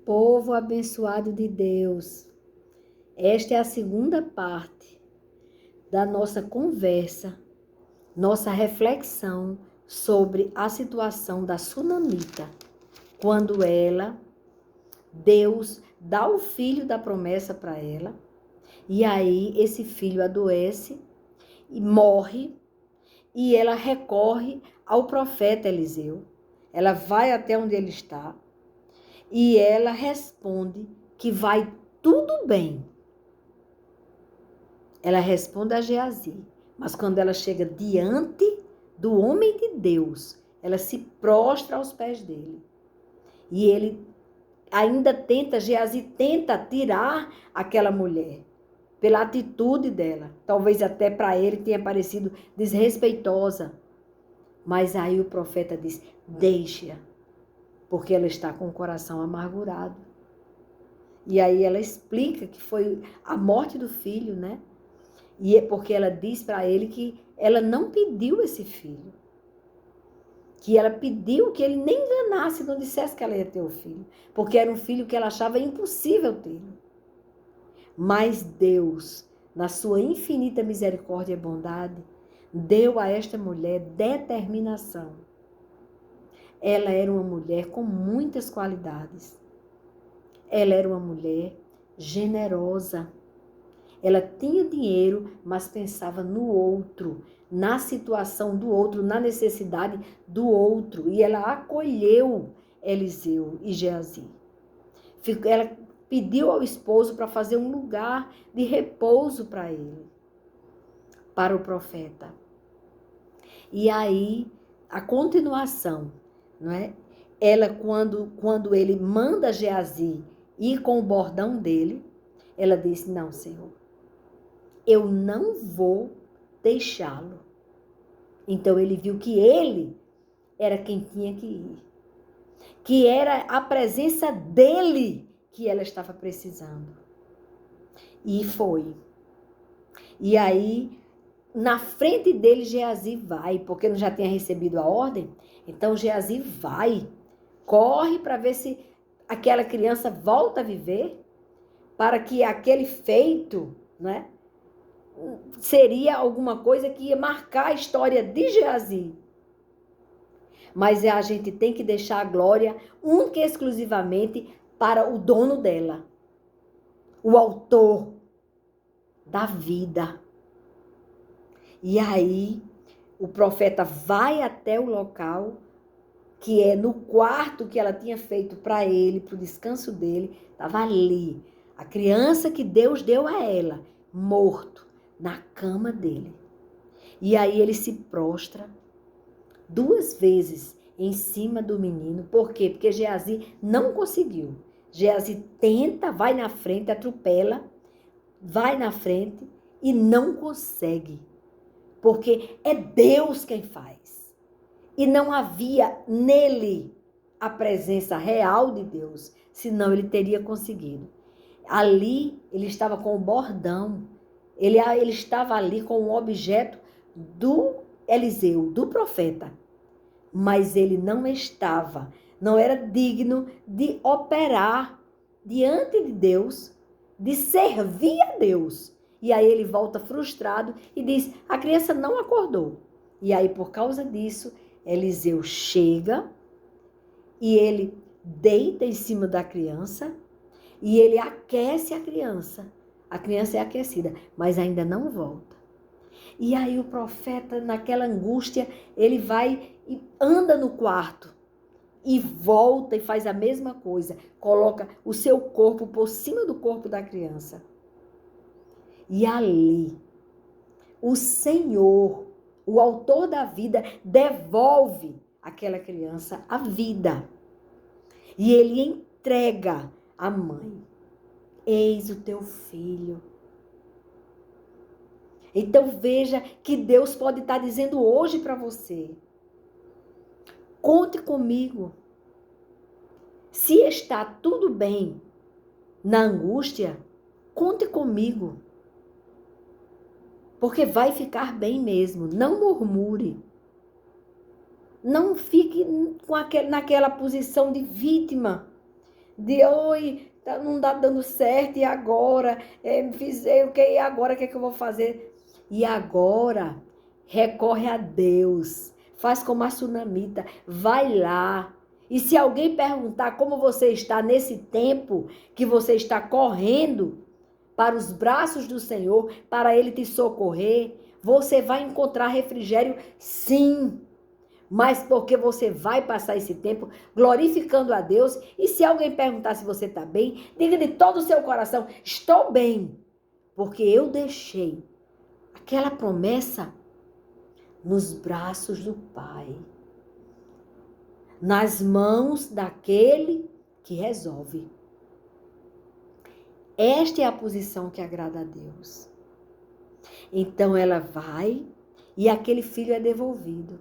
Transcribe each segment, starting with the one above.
Povo abençoado de Deus, esta é a segunda parte da nossa conversa, nossa reflexão sobre a situação da sunamita, quando Deus dá o filho da promessa para ela, e aí esse filho adoece e morre, e ela recorre ao profeta Eliseu. Ela vai até onde ele está, e ela responde que vai tudo bem. Ela responde a Geazi, mas quando ela chega diante do homem de Deus, ela se prostra aos pés dele. E ele ainda Geazi tenta tirar aquela mulher, pela atitude dela. Talvez até para ele tenha parecido desrespeitosa. Mas aí o profeta diz, deixa-a, porque ela está com o coração amargurado. E aí ela explica que foi a morte do filho, né? E é porque ela diz para ele que ela não pediu esse filho. Que ela pediu que ele nem enganasse, não dissesse que ela ia ter o filho. Porque era um filho que ela achava impossível ter. Mas Deus, na sua infinita misericórdia e bondade, deu a esta mulher determinação. Ela era uma mulher com muitas qualidades. Ela era uma mulher generosa. Ela tinha dinheiro, mas pensava no outro, na situação do outro, na necessidade do outro. E ela acolheu Eliseu e Geazi. Ela pediu ao esposo para fazer um lugar de repouso para ele, para o profeta. E aí, a continuação, não é? Ela, quando ele manda Geazi ir com o bordão dele, ela disse, não, Senhor, eu não vou deixá-lo. Então ele viu que ele era quem tinha que ir. Que era a presença dele que ela estava precisando. E foi. E aí, na frente dele, Geazi vai, porque não já tinha recebido a ordem. Então Geazi vai, corre para ver se aquela criança volta a viver, para que aquele feito, né, seria alguma coisa que ia marcar a história de Geazi. Mas a gente tem que deixar a glória única e exclusivamente para o dono dela, o autor da vida. E aí, o profeta vai até o local, que é no quarto que ela tinha feito para ele, para o descanso dele, estava ali, a criança que Deus deu a ela, morto, na cama dele. E aí ele se prostra 2 vezes em cima do menino. Por quê? Porque Geazi não conseguiu. Geazi tenta, vai na frente, atropela, vai na frente e não consegue. Porque é Deus quem faz. E não havia nele a presença real de Deus, senão ele teria conseguido. Ali ele estava com o bordão, ele estava ali com o objeto do Eliseu, do profeta. Mas ele não era digno de operar diante de Deus, de servir a Deus. E aí ele volta frustrado e diz, a criança não acordou. E aí, por causa disso, Eliseu chega e ele deita em cima da criança e ele aquece a criança. A criança é aquecida, mas ainda não volta. E aí o profeta, naquela angústia, ele vai e anda no quarto e volta e faz a mesma coisa. Coloca o seu corpo por cima do corpo da criança. E ali, o Senhor, o autor da vida, devolve àquela criança a vida. E ele entrega à mãe. Eis o teu filho. Então veja que Deus pode estar dizendo hoje para você. Conte comigo. Se está tudo bem na angústia, conte comigo. Porque vai ficar bem mesmo. Não murmure. Não fique naquela posição de vítima. de oi, não está dando certo, e agora? Fiz o que? E agora o que é que eu vou fazer? E agora, recorre a Deus. Faz como a sunamita, vai lá. E se alguém perguntar como você está nesse tempo que você está correndo para os braços do Senhor, para Ele te socorrer, você vai encontrar refrigério, sim. Mas porque você vai passar esse tempo glorificando a Deus. E se alguém perguntar se você está bem, diga de todo o seu coração: estou bem, porque eu deixei aquela promessa nos braços do Pai, nas mãos daquele que resolve. Esta é a posição que agrada a Deus. Então ela vai e aquele filho é devolvido.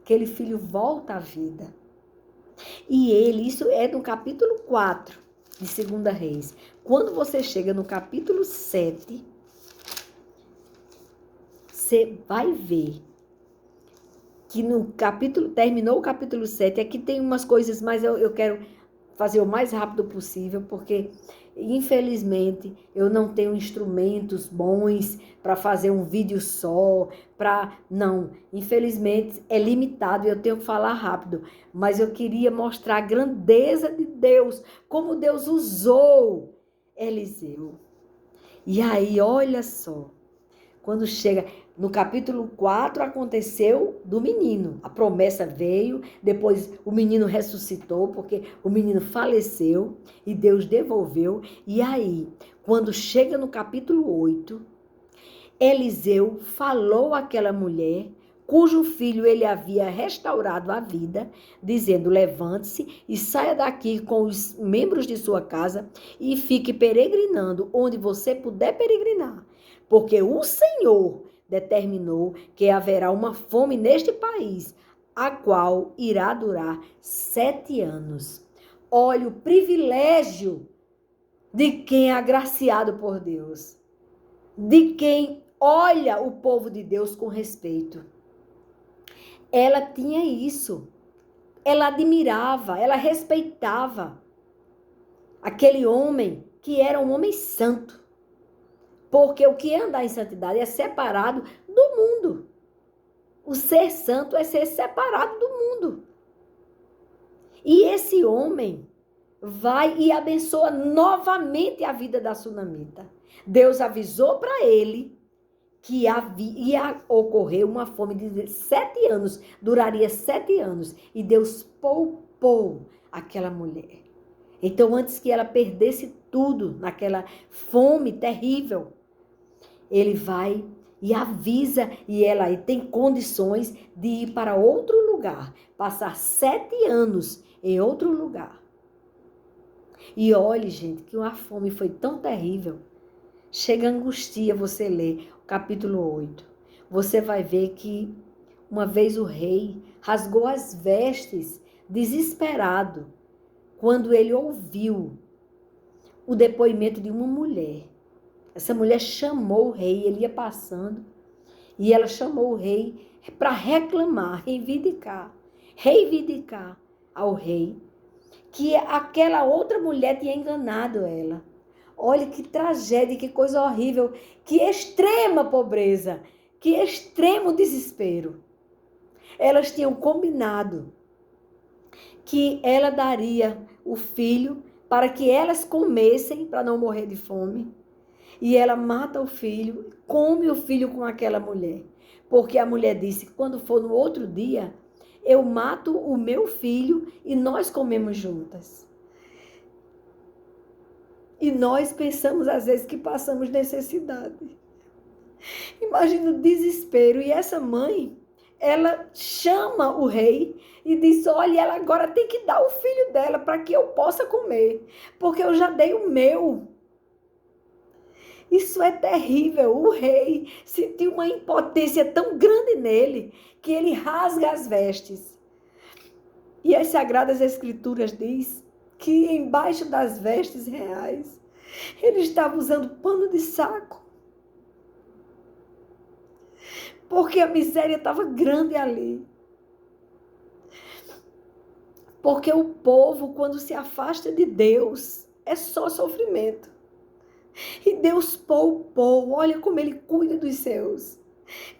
Aquele filho volta à vida. E ele, isso é no capítulo 4 de 2 Reis. Quando você chega no capítulo 7, você vai ver que no capítulo, terminou o capítulo 7, aqui tem umas coisas, mas eu quero fazer o mais rápido possível, porque infelizmente eu não tenho instrumentos bons para fazer um vídeo só, não, infelizmente é limitado e eu tenho que falar rápido, mas eu queria mostrar a grandeza de Deus, como Deus usou Eliseu. E aí, olha só, quando chega no capítulo 4, aconteceu do menino. A promessa veio, depois o menino ressuscitou, porque o menino faleceu e Deus devolveu. E aí, quando chega no capítulo 8, Eliseu falou àquela mulher, cujo filho ele havia restaurado a vida, dizendo: levante-se e saia daqui com os membros de sua casa e fique peregrinando onde você puder peregrinar, porque o Senhor determinou que haverá uma fome neste país, a qual irá durar 7 anos. Olha o privilégio de quem é agraciado por Deus, de quem olha o povo de Deus com respeito. Ela tinha isso. Ela admirava, ela respeitava aquele homem que era um homem santo. Porque o que é andar em santidade é separado do mundo. O ser santo é ser separado do mundo. E esse homem vai e abençoa novamente a vida da sunamita. Deus avisou para ele que ia ocorrer uma fome de 7 anos, duraria 7 anos, e Deus poupou aquela mulher. Então, antes que ela perdesse tudo naquela fome terrível, ele vai e avisa, e ela aí tem condições de ir para outro lugar, passar 7 anos em outro lugar. E olhe, gente, que a fome foi tão terrível. Chega a angustia você ler o capítulo 8. Você vai ver que uma vez o rei rasgou as vestes, desesperado, quando ele ouviu o depoimento de uma mulher. Essa mulher chamou o rei, ele ia passando, e ela chamou o rei para reclamar, reivindicar ao rei que aquela outra mulher tinha enganado ela. Olha que tragédia, que coisa horrível, que extrema pobreza, que extremo desespero. Elas tinham combinado que ela daria o filho para que elas comessem, para não morrer de fome. E ela mata o filho, come o filho com aquela mulher. Porque a mulher disse: quando for no outro dia, eu mato o meu filho e nós comemos juntas. E nós pensamos às vezes que passamos necessidade. Imagina o desespero. E essa mãe, ela chama o rei e diz: olha, ela agora tem que dar o filho dela para que eu possa comer, porque eu já dei o meu. Isso é terrível. O rei sentiu uma impotência tão grande nele que ele rasga as vestes. E as Sagradas Escrituras diz que embaixo das vestes reais ele estava usando pano de saco. Porque a miséria estava grande ali. Porque o povo, quando se afasta de Deus, é só sofrimento. E Deus poupou, olha como ele cuida dos seus.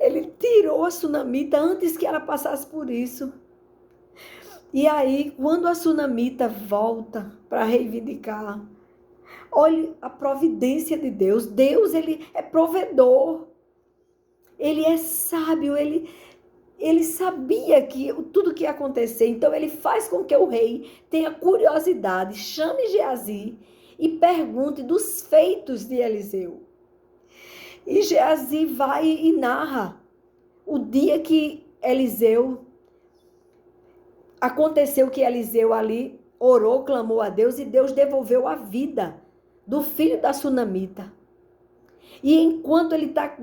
Ele tirou a sunamita antes que ela passasse por isso. E aí, quando a sunamita volta para reivindicar, olhe a providência de Deus. Deus, ele é provedor. Ele é sábio, ele sabia que tudo que ia acontecer. Então, ele faz com que o rei tenha curiosidade, chame Geazi e pergunte dos feitos de Eliseu. E Geazi vai e narra o dia que aconteceu que Eliseu ali orou, clamou a Deus e Deus devolveu a vida do filho da sunamita. E enquanto ele está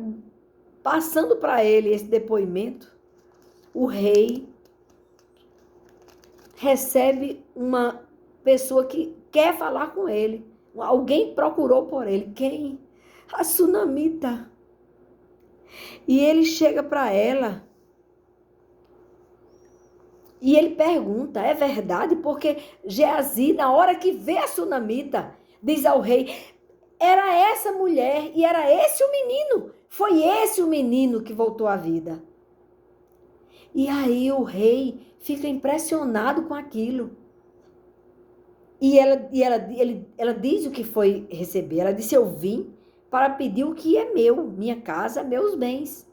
passando para ele esse depoimento, o rei recebe uma pessoa que quer falar com ele. Alguém procurou por ele. Quem? A sunamita. E ele chega para ela e ele pergunta, é verdade? Porque Geazi, na hora que vê a sunamita, diz ao rei, era essa mulher e era esse o menino. Foi esse o menino que voltou à vida. E aí o rei fica impressionado com aquilo. E ela diz o que foi receber. Ela disse, eu vim para pedir o que é meu, minha casa, meus bens.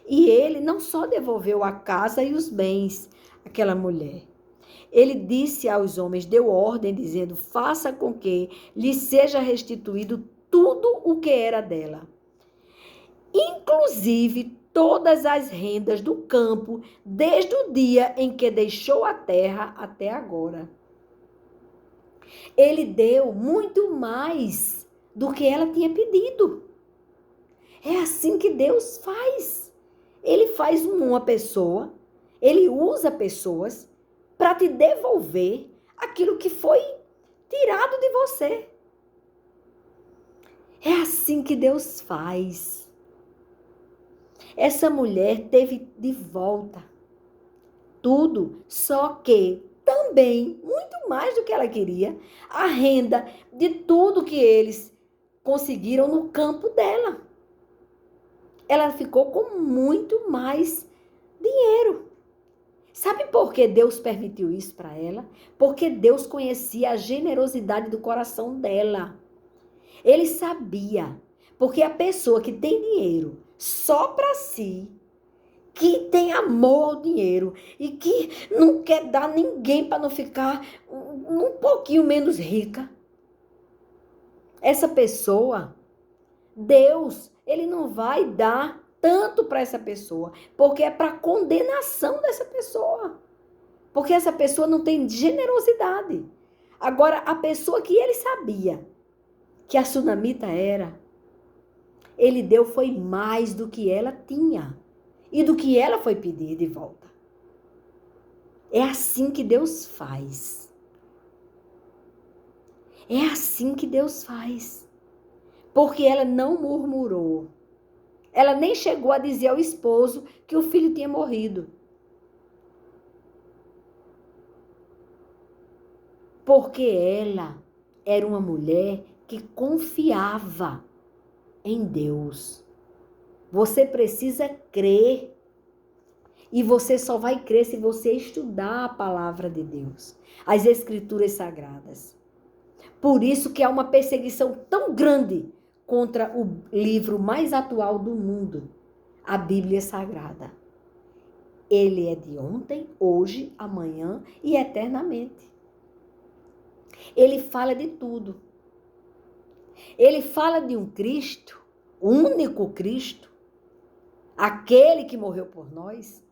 E ele não só devolveu a casa e os bens àquela mulher. Ele disse aos homens, deu ordem, dizendo, faça com que lhe seja restituído tudo o que era dela. Inclusive todas as rendas do campo, desde o dia em que deixou a terra até agora. Ele deu muito mais do que ela tinha pedido. É assim que Deus faz. Ele faz uma pessoa, ele usa pessoas para te devolver aquilo que foi tirado de você. É assim que Deus faz. Essa mulher teve de volta tudo, só que também, muito mais do que ela queria, a renda de tudo que eles conseguiram no campo dela. Ela ficou com muito mais dinheiro. Sabe por que Deus permitiu isso para ela? Porque Deus conhecia a generosidade do coração dela. Ele sabia, porque a pessoa que tem dinheiro só para si, que tem amor ao dinheiro e que não quer dar ninguém para não ficar um pouquinho menos rica, essa pessoa, Deus, ele não vai dar tanto para essa pessoa, porque é para condenação dessa pessoa. Porque essa pessoa não tem generosidade. Agora, a pessoa que ele sabia que a sunamita era, ele deu foi mais do que ela tinha e do que ela foi pedir de volta. É assim que Deus faz. É assim que Deus faz. Porque ela não murmurou. Ela nem chegou a dizer ao esposo que o filho tinha morrido. Porque ela era uma mulher que confiava em Deus. Você precisa crer. E você só vai crer se você estudar a palavra de Deus, as escrituras sagradas. Por isso que há uma perseguição tão grande contra o livro mais atual do mundo, a Bíblia Sagrada. Ele é de ontem, hoje, amanhã e eternamente. Ele fala de tudo. Ele fala de um Cristo, o único Cristo, aquele que morreu por nós.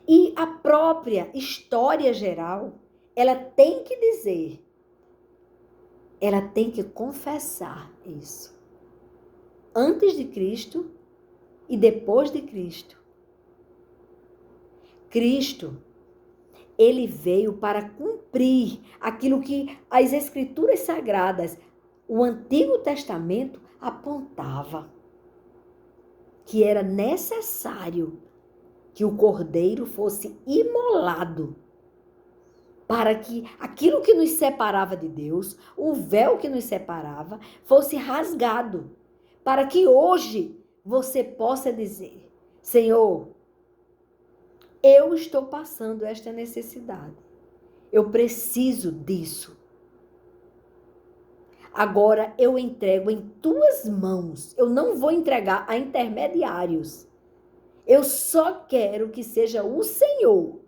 E a própria história geral, ela tem que dizer, ela tem que confessar isso. Antes de Cristo e depois de Cristo. Cristo, ele veio para cumprir aquilo que as Escrituras Sagradas, o Antigo Testamento, apontava. Que era necessário que o cordeiro fosse imolado para que aquilo que nos separava de Deus, o véu que nos separava, fosse rasgado, para que hoje você possa dizer: Senhor, eu estou passando esta necessidade, eu preciso disso. Agora eu entrego em tuas mãos, eu não vou entregar a intermediários. Eu só quero que seja o Senhor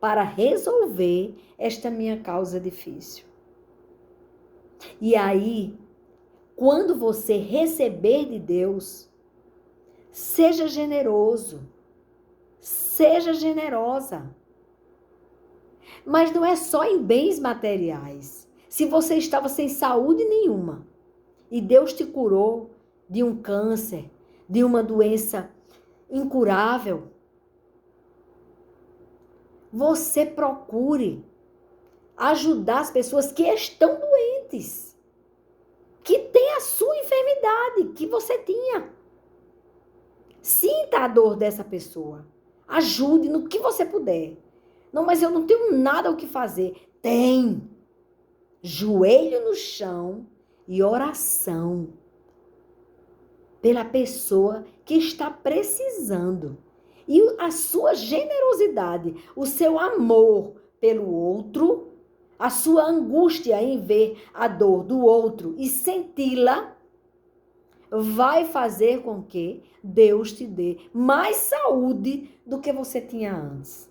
para resolver esta minha causa difícil. E aí, quando você receber de Deus, seja generoso, seja generosa. Mas não é só em bens materiais. Se você estava sem saúde nenhuma e Deus te curou de um câncer, de uma doença incurável, você procure ajudar as pessoas que estão doentes, que têm a sua enfermidade que você tinha. Sinta a dor dessa pessoa. Ajude no que você puder. Não, mas eu não tenho nada o que fazer. Tem. Joelho no chão e oração pela pessoa que está precisando. E a sua generosidade, o seu amor pelo outro, a sua angústia em ver a dor do outro e senti-la, vai fazer com que Deus te dê mais saúde do que você tinha antes.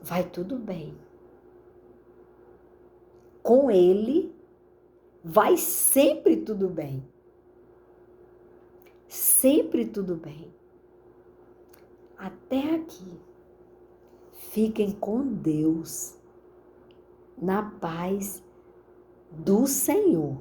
Vai tudo bem. Com Ele, vai sempre tudo bem. Sempre tudo bem. Até aqui. Fiquem com Deus, na paz do Senhor.